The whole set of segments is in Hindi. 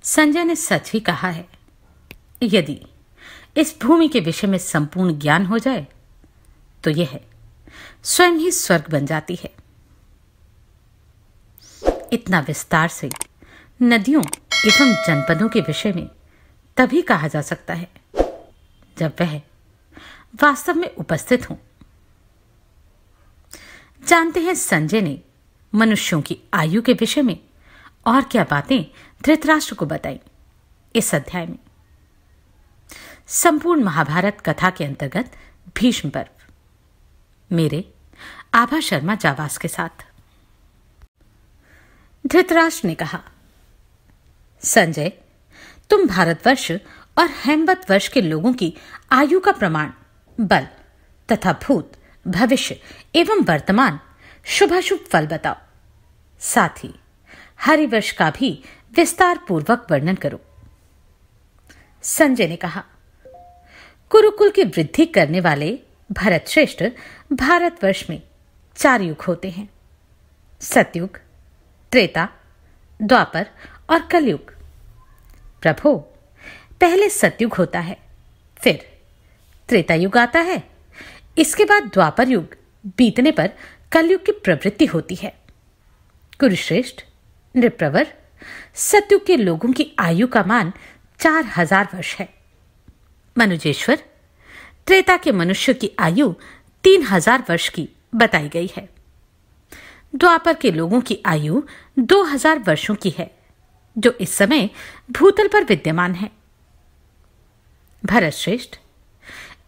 संजय ने सच ही कहा है। यदि इस भूमि के विषय में संपूर्ण ज्ञान हो जाए तो यह स्वयं ही स्वर्ग बन जाती है। इतना विस्तार से नदियों एवं जनपदों के विषय में तभी कहा जा सकता है जब वह वास्तव में उपस्थित हों। जानते हैं संजय ने मनुष्यों की आयु के विषय में और क्या बातें धृतराष्ट्र को बताई इस अध्याय में। संपूर्ण महाभारत कथा के अंतर्गत भीष्म पर्व मेरे आभा शर्मा जावास के साथ। धृतराष्ट्र ने कहा, संजय, तुम भारतवर्ष और हेमवत वर्ष के लोगों की आयु का प्रमाण, बल तथा भूत, भविष्य एवं वर्तमान शुभाशुभ फल बताओ। साथ ही हरिवर्ष का भी विस्तार पूर्वक वर्णन करो। संजय ने कहा, कुरुकुल की वृद्धि करने वाले भरतश्रेष्ठ भारतवर्ष में 4 युग होते हैं, सतयुग, त्रेता, द्वापर और कलयुग। प्रभो, पहले सतयुग होता है, फिर त्रेता युग आता है, इसके बाद द्वापर युग बीतने पर कलयुग की प्रवृत्ति होती है। कुरुश्रेष्ठ, नृप्रवर, सतयुग के लोगों की आयु का मान 4000 वर्ष है। मनुजेश्वर, त्रेता के मनुष्य की आयु 3000 वर्ष की बताई गई है। द्वापर के लोगों की आयु 2000 वर्षों की है, जो इस समय भूतल पर विद्यमान है। भरतश्रेष्ठ,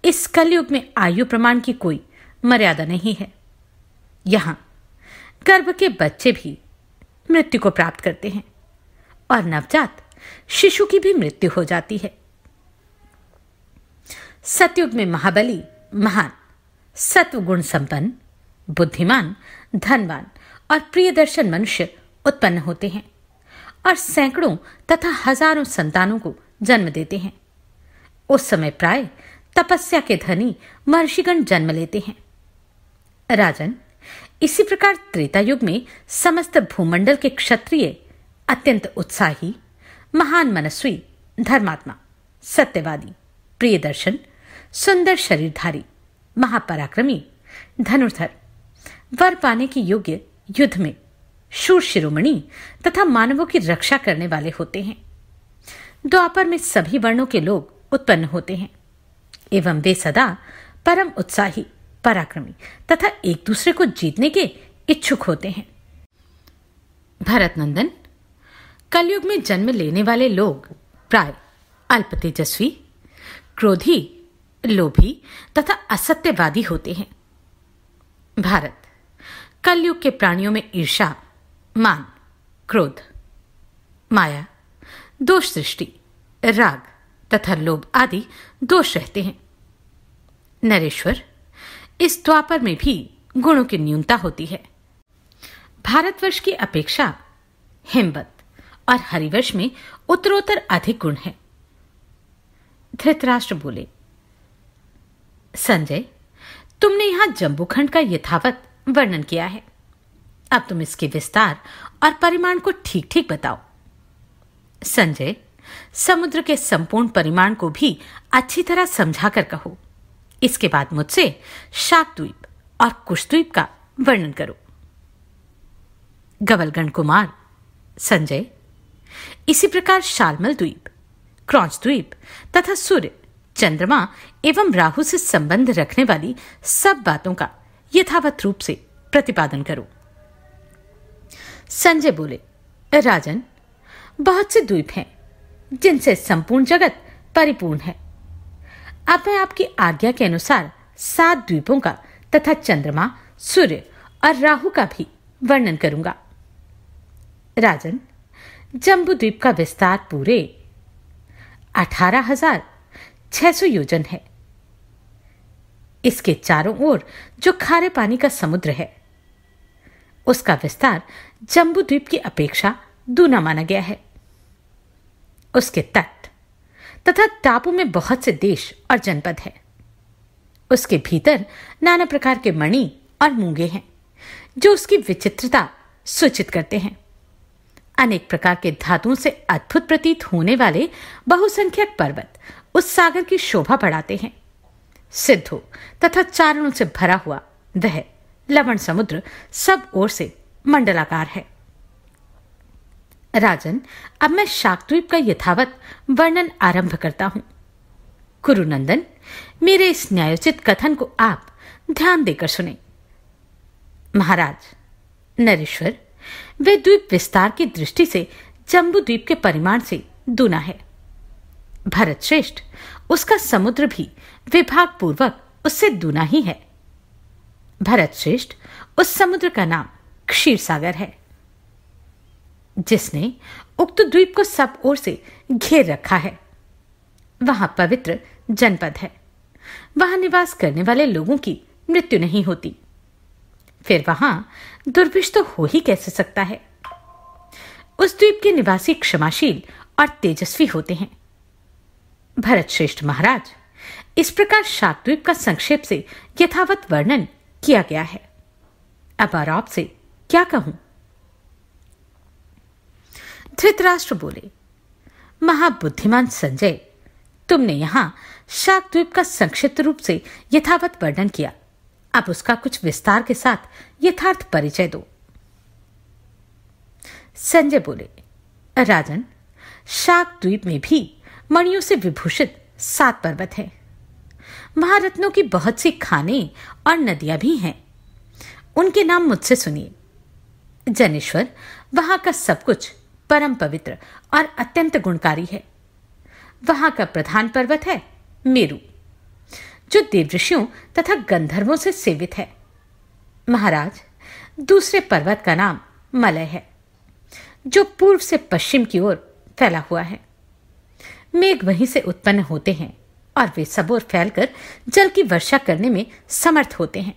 इस कलयुग में आयु प्रमाण की कोई मर्यादा नहीं है। यहां गर्भ के बच्चे भी मृत्यु को प्राप्त करते हैं और नवजात शिशु की भी मृत्यु हो जाती है। सतयुग में महाबली, महान, सत्वगुण संपन्न, बुद्धिमान, धनवान और प्रियदर्शन मनुष्य उत्पन्न होते हैं और सैकड़ों तथा हजारों संतानों को जन्म देते हैं। उस समय प्राय तपस्या के धनी महर्षिगण जन्म लेते हैं। राजन, इसी प्रकार त्रेता युग में समस्त भूमंडल के क्षत्रिय अत्यंत उत्साही, महान मनस्वी, धर्मात्मा, सत्यवादी, प्रियदर्शन, सुंदर शरीरधारी, महापराक्रमी, धनुर्धर, वर पाने के योग्य युद्ध में शूर शिरोमणि तथा मानवों की रक्षा करने वाले होते हैं। द्वापर में सभी वर्णों के लोग उत्पन्न होते हैं एवं वे सदा परम उत्साही, पराक्रमी तथा एक दूसरे को जीतने के इच्छुक होते हैं। भरतनंदन, कलयुग में जन्म लेने वाले लोग प्राय अल्प तेजस्वी, क्रोधी, लोभी तथा असत्यवादी होते हैं। भारत, कलयुग के प्राणियों में ईर्षा, मान, क्रोध, माया, दोष दृष्टि, राग तथा लोभ आदि दोष रहते हैं। नरेश्वर, इस द्वापर में भी गुणों की न्यूनता होती है। भारतवर्ष की अपेक्षा हेमवत और हरिवर्ष में उत्तरोत्तर अधिक गुण है। धृतराष्ट्र बोले, संजय, तुमने यहां जम्बूखंड का यथावत वर्णन किया है, अब तुम इसके विस्तार और परिमाण को ठीक ठीक बताओ। संजय, समुद्र के संपूर्ण परिमाण को भी अच्छी तरह समझाकर कहो। इसके बाद मुझसे शाकद्वीप और कुशद्वीप का वर्णन करो। गवलगण कुमार, संजय, इसी प्रकार शालमल द्वीप, क्रौंच द्वीप तथा सूर्य, चंद्रमा एवं राहु से संबंध रखने वाली सब बातों का यथावत रूप से प्रतिपादन करो। संजय बोले, राजन, बहुत से द्वीप हैं जिनसे संपूर्ण जगत परिपूर्ण है। अब मैं आपकी आज्ञा के अनुसार 7 द्वीपों का तथा चंद्रमा, सूर्य और राहु का भी वर्णन करूंगा। राजन, जम्बू द्वीप का विस्तार पूरे 18,600 योजन है। इसके चारों ओर जो खारे पानी का समुद्र है, उसका विस्तार जम्बू द्वीप की अपेक्षा दूना माना गया है। उसके तट तथा टापू में बहुत से देश और जनपद है। उसके भीतर नाना प्रकार के मणि और मूंगे हैं जो उसकी विचित्रता सूचित करते हैं। अनेक प्रकार के धातुओं से अद्भुत प्रतीत होने वाले बहुसंख्यक पर्वत उस सागर की शोभा बढ़ाते हैं। सिद्धों तथा चारणों से भरा हुआ वह लवण समुद्र सब ओर से मंडलाकार है। राजन, अब मैं शाकद्वीप का यथावत वर्णन आरंभ करता हूं। कुरुनंदन, मेरे इस न्यायोचित कथन को आप ध्यान देकर सुने। महाराज, नरेश्वर वे द्वीप विस्तार की दृष्टि से जम्बू द्वीप के परिमाण से दूना है। भरत श्रेष्ठ, उसका समुद्र भी विभाग पूर्वक उससे दूना ही है। भरत श्रेष्ठ, उस समुद्र का नाम क्षीर सागर है, जिसने उक्त द्वीप को सब ओर से घेर रखा है। वहां पवित्र जनपद है। वहां निवास करने वाले लोगों की मृत्यु नहीं होती। फिर वहां दुर्भिक्ष तो हो ही कैसे सकता है। उस द्वीप के निवासी क्षमाशील और तेजस्वी होते हैं। भरत श्रेष्ठ महाराज, इस प्रकार शाकद्वीप का संक्षेप से यथावत वर्णन किया गया है। अब और आपसे क्या कहूं। धृतराष्ट्र बोले, महाबुद्धिमान संजय, तुमने यहां शाकद्वीप का संक्षिप्त रूप से यथावत वर्णन किया। अब उसका कुछ विस्तार के साथ यथार्थ परिचय दो। संजय बोले, राजन, शाकद्वीप में भी मणियों से विभूषित 7 पर्वत हैं। महारत्नों की बहुत सी खानें और नदियां भी हैं। उनके नाम मुझसे सुनिए। जनेश्वर, वहां का सब कुछ परम पवित्र और अत्यंत गुणकारी है। वहां का प्रधान पर्वत है मेरु, जो देवऋषियों तथा गंधर्वों से सेवित है। महाराज, दूसरे पर्वत का नाम मलय है, जो पूर्व से पश्चिम की ओर फैला हुआ है। मेघ वहीं से उत्पन्न होते हैं और वे सब ओर फैलकर जल की वर्षा करने में समर्थ होते हैं।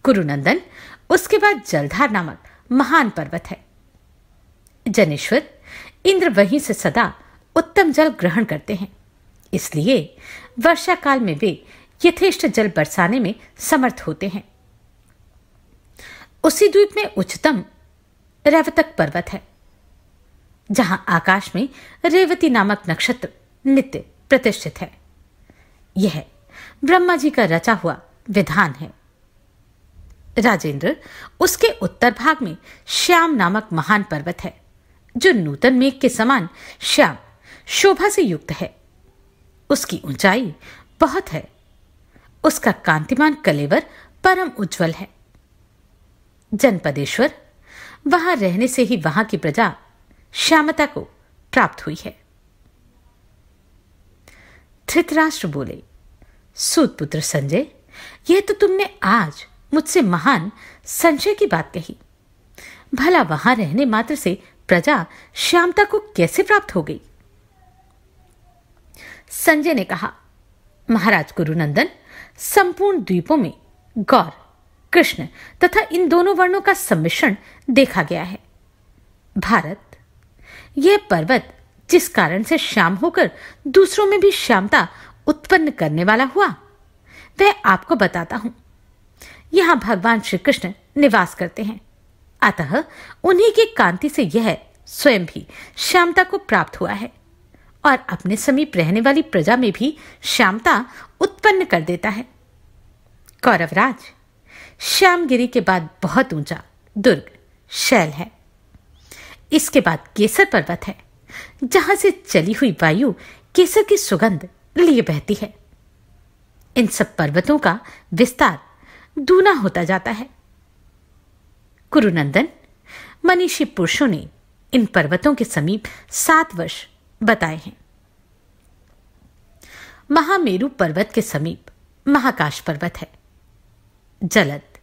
कुरुनंदन, उसके बाद जलधार नामक महान पर्वत है। जनेश्वर, इंद्र वहीं से सदा उत्तम जल ग्रहण करते हैं, इसलिए वर्षा काल में वे यथेष्ट जल बरसाने में समर्थ होते हैं। उसी द्वीप में उच्चतम रेवतक पर्वत है, जहां आकाश में रेवती नामक नक्षत्र नित्य प्रतिष्ठित है। यह ब्रह्मा जी का रचा हुआ विधान है। राजेंद्र, उसके उत्तर भाग में श्याम नामक महान पर्वत है, जो नूतन मेघ के समान श्याम शोभा से युक्त है। उसकी ऊंचाई बहुत है। उसका कांतिमान कलेवर परम उज्जवल है। जनपदेश्वर, वहां रहने से ही वहां की प्रजा श्यामता को प्राप्त हुई है। धृतराष्ट्र बोले, सूतपुत्र संजय, यह तो तुमने आज मुझसे महान संशय की बात कही। भला वहां रहने मात्र से प्रजा श्यामता को कैसे प्राप्त हो गई। संजय ने कहा, महाराज कुरुनंदन, संपूर्ण द्वीपों में गौर, कृष्ण तथा इन दोनों वर्णों का सम्मिश्रण देखा गया है। भारत, यह पर्वत जिस कारण से श्याम होकर दूसरों में भी श्यामता उत्पन्न करने वाला हुआ, वह आपको बताता हूं। यहां भगवान श्री कृष्ण निवास करते हैं, अतः उन्हीं की कांति से यह स्वयं भी श्यामता को प्राप्त हुआ है और अपने समीप रहने वाली प्रजा में भी श्यामता उत्पन्न कर देता है। कौरवराज, श्यामगिरी के बाद बहुत ऊंचा दुर्ग शैल है। इसके बाद केसर पर्वत है, जहां से चली हुई वायु केसर की सुगंध लिए बहती है। इन सब पर्वतों का विस्तार दूना होता जाता है। कुरुनंदन, मनीषी पुरुषों ने इन पर्वतों के समीप 7 वर्ष बताए हैं। महामेरु पर्वत के समीप महाकाश पर्वत है। जलद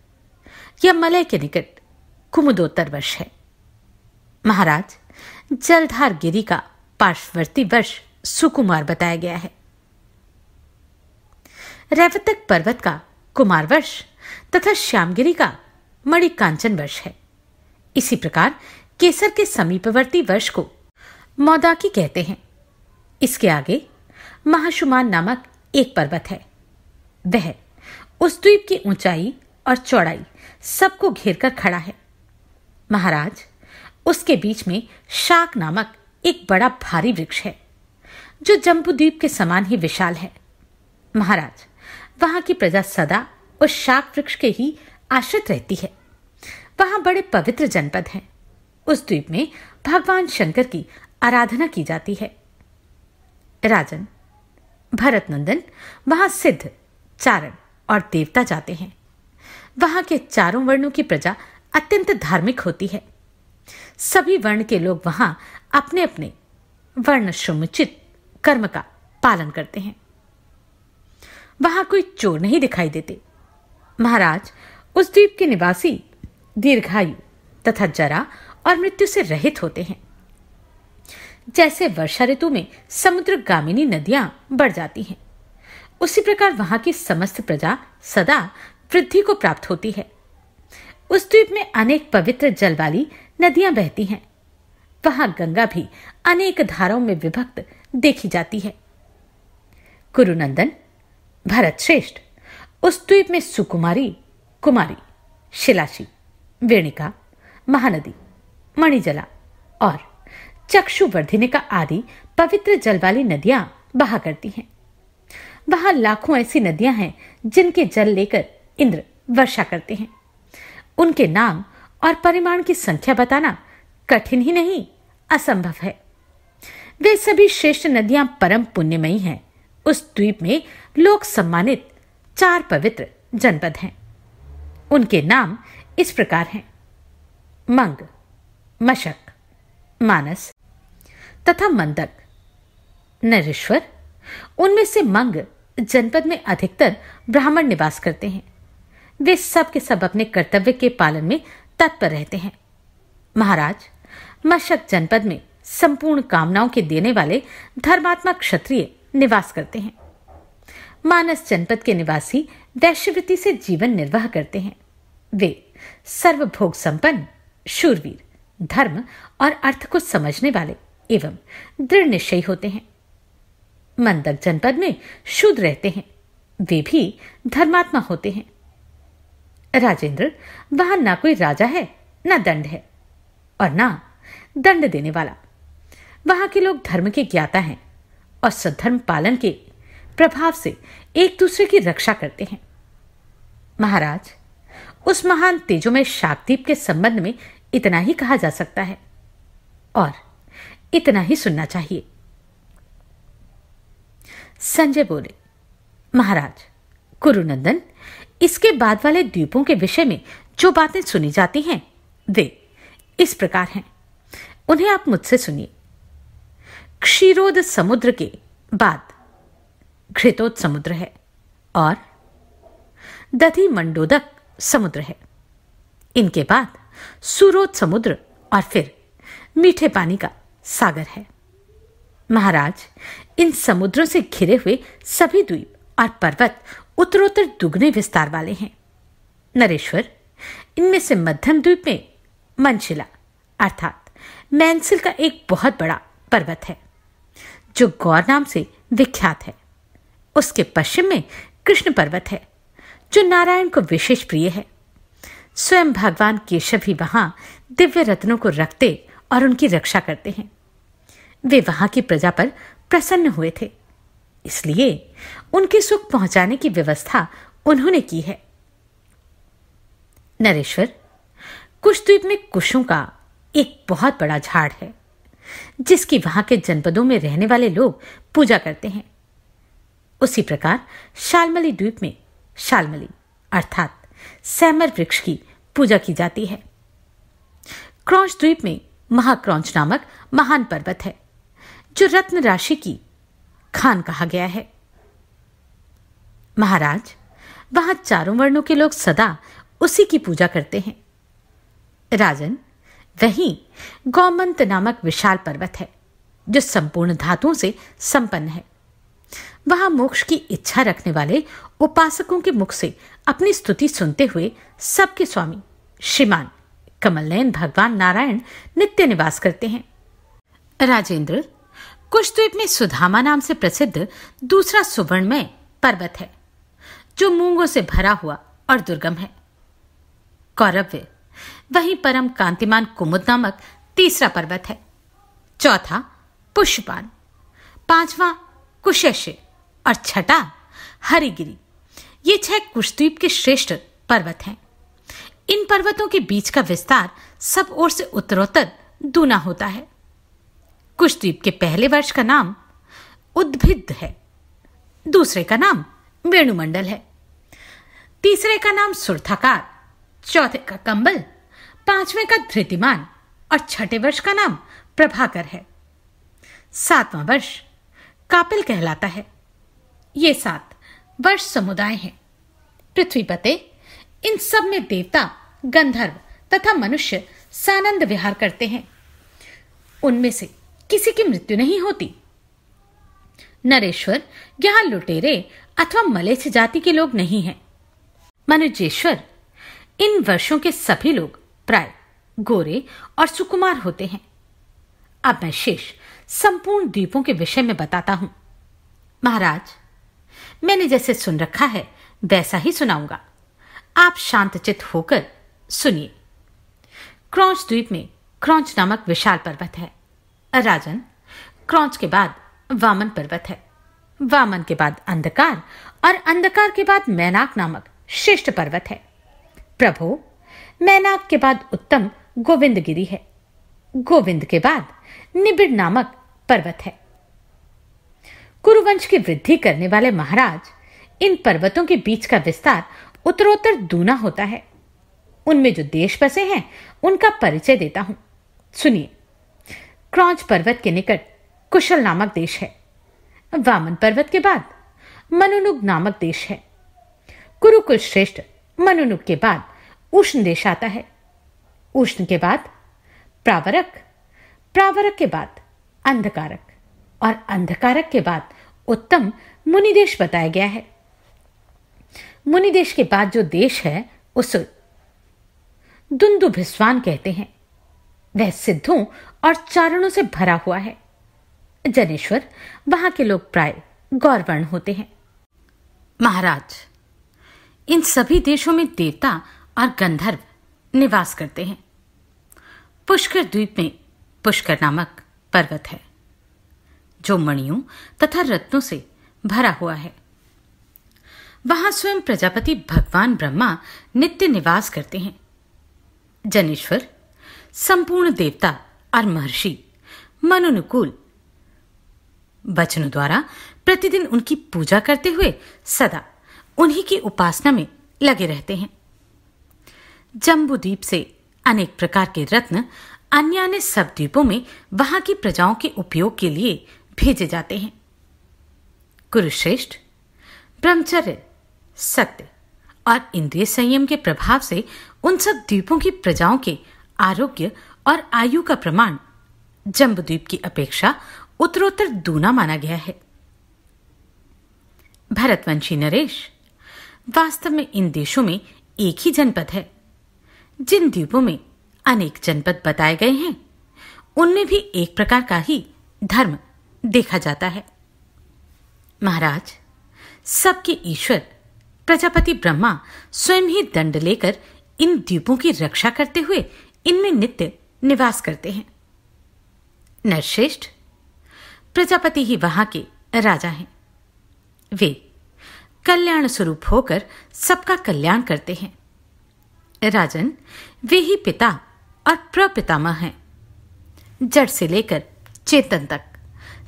या मलय के निकट कुमुदोत्तर वर्ष है। महाराज, जलधार गिरी का पार्श्ववर्ती वर्ष सुकुमार बताया गया है। रेवतक पर्वत का कुमार वर्ष तथा श्यामगिरी का मणिकांचन वर्ष है। इसी प्रकार केसर के समीपवर्ती वर्ष को मौदाकी कहते हैं। इसके आगे महाशुमान नामक एक पर्वत है। वह उस द्वीप की ऊंचाई और चौड़ाई सबको घेर कर खड़ा है। महाराज, उसके बीच में शाक नामक एक बड़ा भारी वृक्ष है जो जम्बूद्वीप के समान ही विशाल है। महाराज, वहां की प्रजा सदा उस शाक वृक्ष के ही आश्रित रहती है। वहां बड़े पवित्र जनपद हैं। उस द्वीप में भगवान शंकर की आराधना की जाती है। राजन, भरत नंदन, वहां सिद्ध, चारण और देवता जाते हैं। वहां के चारों वर्णों की प्रजा अत्यंत धार्मिक होती है। सभी वर्ण के लोग वहां अपने अपने वर्णाश्रमोचित कर्म का पालन करते हैं। वहां कोई चोर नहीं दिखाई देते। महाराज, उस द्वीप के निवासी दीर्घायु तथा जरा और मृत्यु से रहित होते हैं। जैसे वर्षा ऋतु में समुद्रगामिनी नदियां बढ़ जाती हैं, उसी प्रकार वहां की समस्त प्रजा सदा वृद्धि को प्राप्त होती है। उस द्वीप में अनेक पवित्र जल वाली नदियां बहती हैं। वहां गंगा भी अनेक धाराओं में विभक्त देखी जाती है। कुरुनंदन, भरत श्रेष्ठ, उस द्वीप में सुकुमारी, कुमारी, शिलाशी, वेणिका, महानदी, मणिजला और चक्षुवर्धिनिका आदि पवित्र जल वाली नदियां बहा करती हैं। वहां लाखों ऐसी नदियां हैं जिनके जल लेकर इंद्र वर्षा करते हैं। उनके नाम और परिमाण की संख्या बताना कठिन ही नहीं, असंभव है। वे सभी श्रेष्ठ नदियां परम पुण्यमयी हैं। उस द्वीप में लोक सम्मानित 4 पवित्र जनपद हैं। उनके नाम इस प्रकार हैं: मंग, मशक, मानस तथा मंदक। नरेश्वर, उनमें से मंग जनपद में अधिकतर ब्राह्मण निवास करते हैं। वे सब के सब अपने कर्तव्य के पालन में तत्पर रहते हैं। महाराज, मशक जनपद में संपूर्ण कामनाओं के देने वाले धर्मात्मा क्षत्रिय निवास करते हैं। मानस जनपद के निवासी वैश्यवृत्ति से जीवन निर्वाह करते हैं। वे सर्वभोग संपन्न, शूरवीर, धर्म और अर्थ को समझने वाले एवं दृढ़ निश्चयी होते हैं। मंदक जनपद में शूद्र रहते हैं। वे भी धर्मात्मा होते हैं। राजेंद्र, वहां ना कोई राजा है, ना दंड है और ना दंड देने वाला। वहां के लोग धर्म के ज्ञाता हैं और सद्धर्म पालन के प्रभाव से एक दूसरे की रक्षा करते हैं। महाराज, उस महान तेजोमय शाकद्वीप के संबंध में इतना ही कहा जा सकता है और इतना ही सुनना चाहिए। संजय बोले, महाराज, कुरुनंदन, इसके बाद वाले द्वीपों के विषय में जो बातें सुनी जाती हैं वे इस प्रकार हैं। उन्हें आप मुझसे सुनिए। क्षीरोद समुद्र के बाद घृतोद समुद्र है और दधि मंडोदक समुद्र है। इनके बाद सूरोद समुद्र और फिर मीठे पानी का सागर है। महाराज, इन समुद्रों से घिरे हुए सभी द्वीप और पर्वत उत्तरोत्तर दुगने विस्तार वाले हैं। नरेश्वर, इनमें से मध्यम द्वीप में मनशिला अर्थात मैनसिल का एक बहुत बड़ा पर्वत है जो गौर नाम से विख्यात है। उसके पश्चिम में कृष्ण पर्वत है जो नारायण को विशेष प्रिय है। स्वयं भगवान केशव भी वहां दिव्य रत्नों को रखते और उनकी रक्षा करते हैं। वे वहां की प्रजा पर प्रसन्न हुए थे, इसलिए उनके सुख पहुंचाने की व्यवस्था उन्होंने की है। नरेश्वर, कुशद्वीप में कुशों का एक बहुत बड़ा झाड़ है जिसकी वहां के जनपदों में रहने वाले लोग पूजा करते हैं। उसी प्रकार शालमली द्वीप में शालमली अर्थात सैमर वृक्ष की पूजा की जाती है। क्रौंच द्वीप में महाक्रौंच नामक महान पर्वत है जो रत्न राशि की खान कहा गया है। महाराज, वहां चारों वर्णों के लोग सदा उसी की पूजा करते हैं। राजन, वहीं गौमंत नामक विशाल पर्वत है जो संपूर्ण धातुओं से संपन्न है। वहां मोक्ष की इच्छा रखने वाले उपासकों के मुख से अपनी स्तुति सुनते हुए सबके स्वामी श्रीमान कमलनयन भगवान नारायण नित्य निवास करते हैं। राजेंद्र, कुशद्वीप में सुधामा नाम से प्रसिद्ध दूसरा सुवर्णमय पर्वत है जो मूंगों से भरा हुआ और दुर्गम है। कौरव्य, वहीं परम कांतिमान कुमुद नामक तीसरा पर्वत है। चौथा पुष्यपान, पांचवा कुशेश्य और छठा हरिगिरी। ये 6 कुशद्वीप के श्रेष्ठ पर्वत हैं। इन पर्वतों के बीच का विस्तार सब ओर से उत्तरोत्तर दूना होता है। कुशद्वीप के पहले वर्ष का नाम उद्भिद है, दूसरे का नाम वेणुमंडल है, तीसरे का नाम सुरथाकार, चौथे का कंबल, पांचवें का धृतिमान और छठे वर्ष का नाम प्रभाकर है। 7वां वर्ष कापिल कहलाता है। ये 7 वर्ष समुदाय हैं। पृथ्वीपते इन सब में देवता, गंधर्व तथा मनुष्य सानंद विहार करते हैं। उनमें से किसी की मृत्यु नहीं होती। नरेश्वर यहां लुटेरे अथवा मलेच्छ जाति के लोग नहीं हैं। मनुजेश्वर इन वर्षों के सभी लोग प्राय गोरे और सुकुमार होते हैं। अब मैं शेष संपूर्ण द्वीपों के विषय में बताता हूं। महाराज, मैंने जैसे सुन रखा है वैसा ही सुनाऊंगा। आप शांतचित्त होकर सुनिए। क्रौंच द्वीप में क्रौंच नामक विशाल पर्वत है। राजन, क्रौंच के बाद वामन पर्वत है। वामन के बाद अंधकार और अंधकार के बाद मैनाक नामक श्रेष्ठ पर्वत है। प्रभो, मैनाक के बाद उत्तम गोविंदगिरी है। गोविंद के बाद निबिड़ नामक पर्वत है। कुरुवंश की वृद्धि करने वाले महाराज, इन पर्वतों के बीच का विस्तार उत्तरोत्तर दूना होता है। उनमें जो देश बसे हैं उनका परिचय देता हूं। सुनिए। क्रौंच पर्वत के निकट कुशल नामक देश है। वामन पर्वत के बाद मनुनुग नामक देश है। कुरुकुल श्रेष्ठ मनुनुग के बाद उष्ण देश आता है। उष्ण के बाद प्रावरक, प्रावरक के बाद अंधकारक और अंधकारक के बाद उत्तम मुनिदेश बताया गया है। मुनिदेश के बाद जो देश है उसे दुंदुभिस्वान कहते हैं। वह सिद्धों और चारणों से भरा हुआ है। जनेश्वर, वहां के लोग प्राय गौरवर्ण होते हैं। महाराज, इन सभी देशों में देवता और गंधर्व निवास करते हैं। पुष्कर द्वीप में पुष्कर नामक पर्वत है जो मणियों तथा रत्नों से भरा हुआ है। वहां स्वयं प्रजापति भगवान ब्रह्मा नित्य निवास करते हैं। जनेश्वर, संपूर्ण देवता और महर्षि मनुनुकूल वचनों द्वारा प्रतिदिन उनकी पूजा करते हुए सदा उन्हीं की उपासना में लगे रहते हैं। जम्बू द्वीप से अनेक प्रकार के रत्न अन्य अन्य सब द्वीपों में वहां की प्रजाओं के उपयोग के लिए भेजे जाते हैं। कुरुश्रेष्ठ, ब्रह्मचर्य, सत्य और इंद्रिय संयम के प्रभाव से उन सब द्वीपों की प्रजाओं के आरोग्य और आयु का प्रमाण जम्बूद्वीप की अपेक्षा उत्तरोत्तर दूना माना गया है। भरतवंशी नरेश, वास्तव में इन देशों में एक ही जनपद है। जिन द्वीपों में अनेक जनपद बताए गए हैं उनमें भी एक प्रकार का ही धर्म देखा जाता है। महाराज, सबके ईश्वर प्रजापति ब्रह्मा स्वयं ही दंड लेकर इन द्वीपों की रक्षा करते हुए इनमें नित्य निवास करते हैं। नरश्रेष्ठ, प्रजापति ही वहां के राजा हैं। वे कल्याण स्वरूप होकर सबका कल्याण करते हैं। राजन, वे ही पिता और प्रपितामह हैं। जड़ से लेकर चेतन तक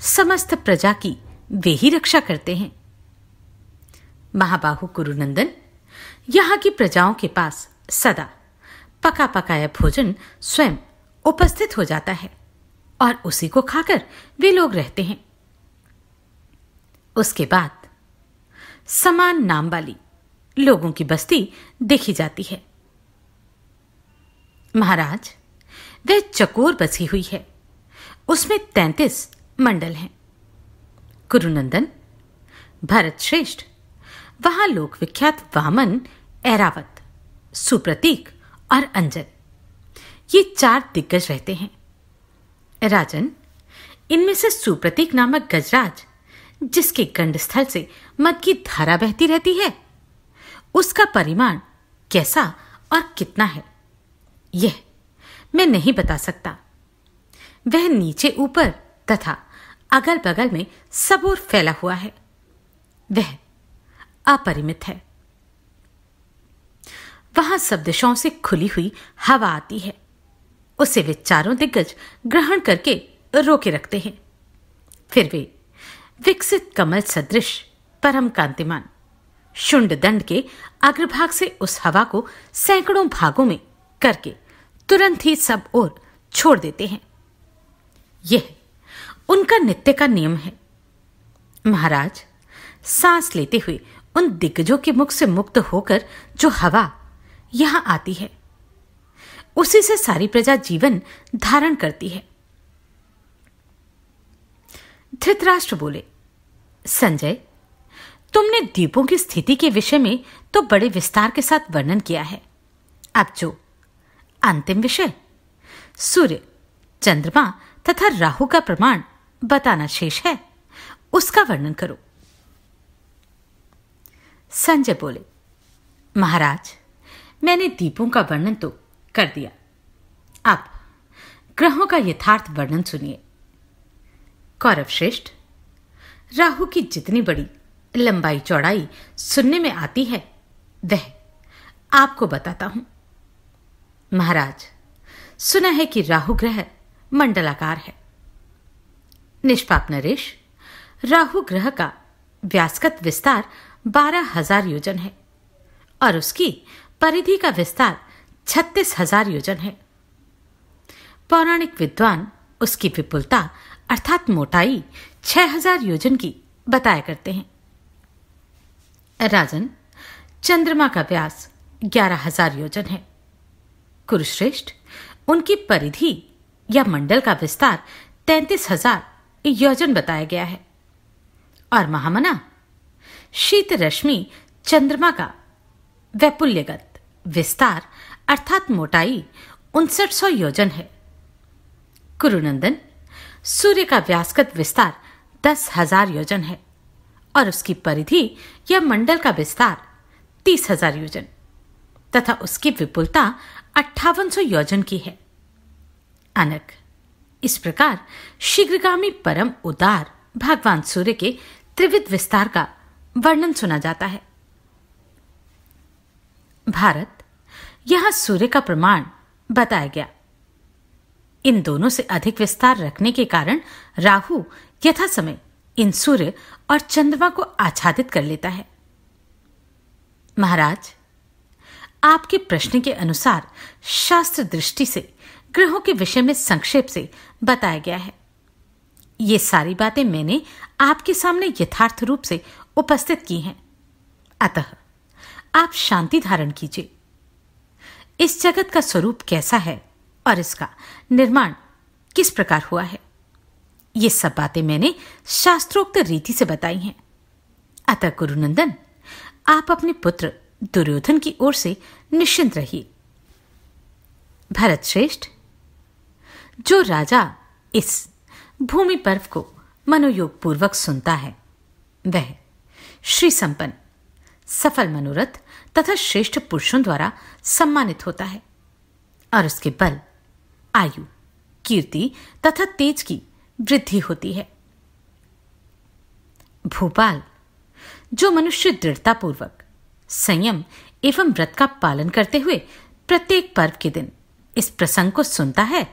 समस्त प्रजा की वे ही रक्षा करते हैं। महाबाहु कुरुनंदन, यहां की प्रजाओं के पास सदा पका पकाया भोजन स्वयं उपस्थित हो जाता है और उसी को खाकर वे लोग रहते हैं। उसके बाद समान नाम वाली लोगों की बस्ती देखी जाती है। महाराज, वह चकोर बसी हुई है। उसमें 33 मंडल हैं। कुरुनंदन, भरत श्रेष्ठ, वहां लोक विख्यात वामन, ऐरावत, सुप्रतीक और अंजन, ये 4 दिग्गज रहते हैं। राजन, इनमें से सुप्रतीक नामक गजराज, जिसके गंडस्थल से मद की धारा बहती रहती है, उसका परिमाण कैसा और कितना है यह मैं नहीं बता सकता, वह नीचे ऊपर तथा अगल बगल में सब ओर फैला हुआ है। वह अपरिमित है। वहां सब दिशाओं से खुली हुई हवा आती है। उसे वे चारों दिग्गज ग्रहण करके रोके रखते हैं। फिर वे विकसित कमल सदृश परम कांतिमान शुंड दंड के अग्रभाग से उस हवा को सैकड़ों भागों में करके तुरंत ही सब ओर छोड़ देते हैं। यह उनका नित्य का नियम है। महाराज, सांस लेते हुए उन दिग्गजों के मुख से मुक्त होकर जो हवा यहां आती है, उसी से सारी प्रजा जीवन धारण करती है। धृतराष्ट्र बोले, संजय, तुमने द्वीपों की स्थिति के विषय में तो बड़े विस्तार के साथ वर्णन किया है। अब जो अंतिम विषय सूर्य, चंद्रमा तथा राहु का प्रमाण बताना शेष है, उसका वर्णन करो। संजय बोले, महाराज, मैंने द्वीपों का वर्णन तो कर दिया। अब ग्रहों का यथार्थ वर्णन सुनिए। कौरव श्रेष्ठ, राहु की जितनी बड़ी लंबाई चौड़ाई सुनने में आती है, वह आपको बताता हूं। महाराज, सुना है कि राहु ग्रह मंडलाकार है। निष्पाप नरेश, राहु ग्रह का व्यासगत विस्तार 12,000 योजन है और उसकी परिधि का विस्तार 36,000 योजन है। पौराणिक विद्वान उसकी विपुलता अर्थात मोटाई 6,000 योजन की बताया करते हैं। राजन, चंद्रमा का व्यास 11,000 योजन है। कुरुश्रेष्ठ, उनकी परिधि या मंडल का विस्तार 33,000 योजन बताया गया है। और महामना, शीत रश्मि चंद्रमा का वैपुल्यगत विस्तार अर्थात मोटाई 5900 योजन है। कुरुनंदन, सूर्य का व्यासगत विस्तार 10,000 योजन है और उसकी परिधि या मंडल का विस्तार 30,000 योजन तथा उसकी विपुलता 5800 योजन की है। अनक, इस प्रकार शीघ्रगामी परम उदार भगवान सूर्य के त्रिविध विस्तार का वर्णन सुना जाता है। भारत, यहां सूर्य का प्रमाण बताया गया। इन दोनों से अधिक विस्तार रखने के कारण राहु यथा समय इन सूर्य और चंद्रमा को आच्छादित कर लेता है। महाराज, आपके प्रश्न के अनुसार शास्त्र दृष्टि से ग्रहों के विषय में संक्षेप से बताया गया है। ये सारी बातें मैंने आपके सामने यथार्थ रूप से उपस्थित की हैं। अतः आप शांति धारण कीजिए। इस जगत का स्वरूप कैसा है और इसका निर्माण किस प्रकार हुआ है, ये सब बातें मैंने शास्त्रोक्त रीति से बताई हैं। अतः गुरुनंदन, आप अपने पुत्र दुर्योधन की ओर से निश्चिंत रहिए। भरत श्रेष्ठ, जो राजा इस भूमि पर्व को मनोयोग पूर्वक सुनता है, वह श्री संपन्न, सफल मनोरथ तथा श्रेष्ठ पुरुषों द्वारा सम्मानित होता है और उसके बल, आयु, कीर्ति तथा तेज की वृद्धि होती है। भूपाल, जो मनुष्य दृढ़तापूर्वक संयम एवं व्रत का पालन करते हुए प्रत्येक पर्व के दिन इस प्रसंग को सुनता है,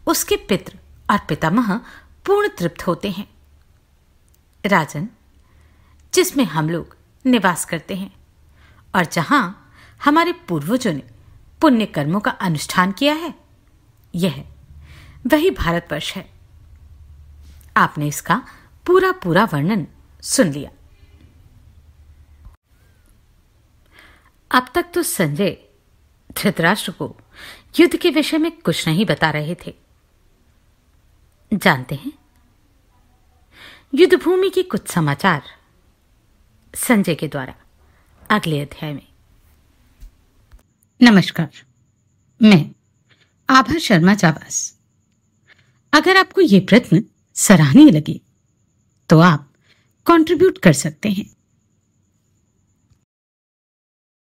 उसके पितृ और पितामह पूर्ण तृप्त होते हैं। राजन, जिसमें हम लोग निवास करते हैं और जहां हमारे पूर्वजों ने पुण्य कर्मों का अनुष्ठान किया है, यह वही भारतवर्ष है। आपने इसका पूरा पूरा वर्णन सुन लिया। अब तक तो संजय धृतराष्ट्र को युद्ध के विषय में कुछ नहीं बता रहे थे। जानते हैं युद्ध भूमि की कुछ समाचार संजय के द्वारा अगले अध्याय में। नमस्कार, मैं आभा शर्मा जाबाज। अगर आपको ये प्रश्न सराहनीय लगे तो आप कंट्रीब्यूट कर सकते हैं।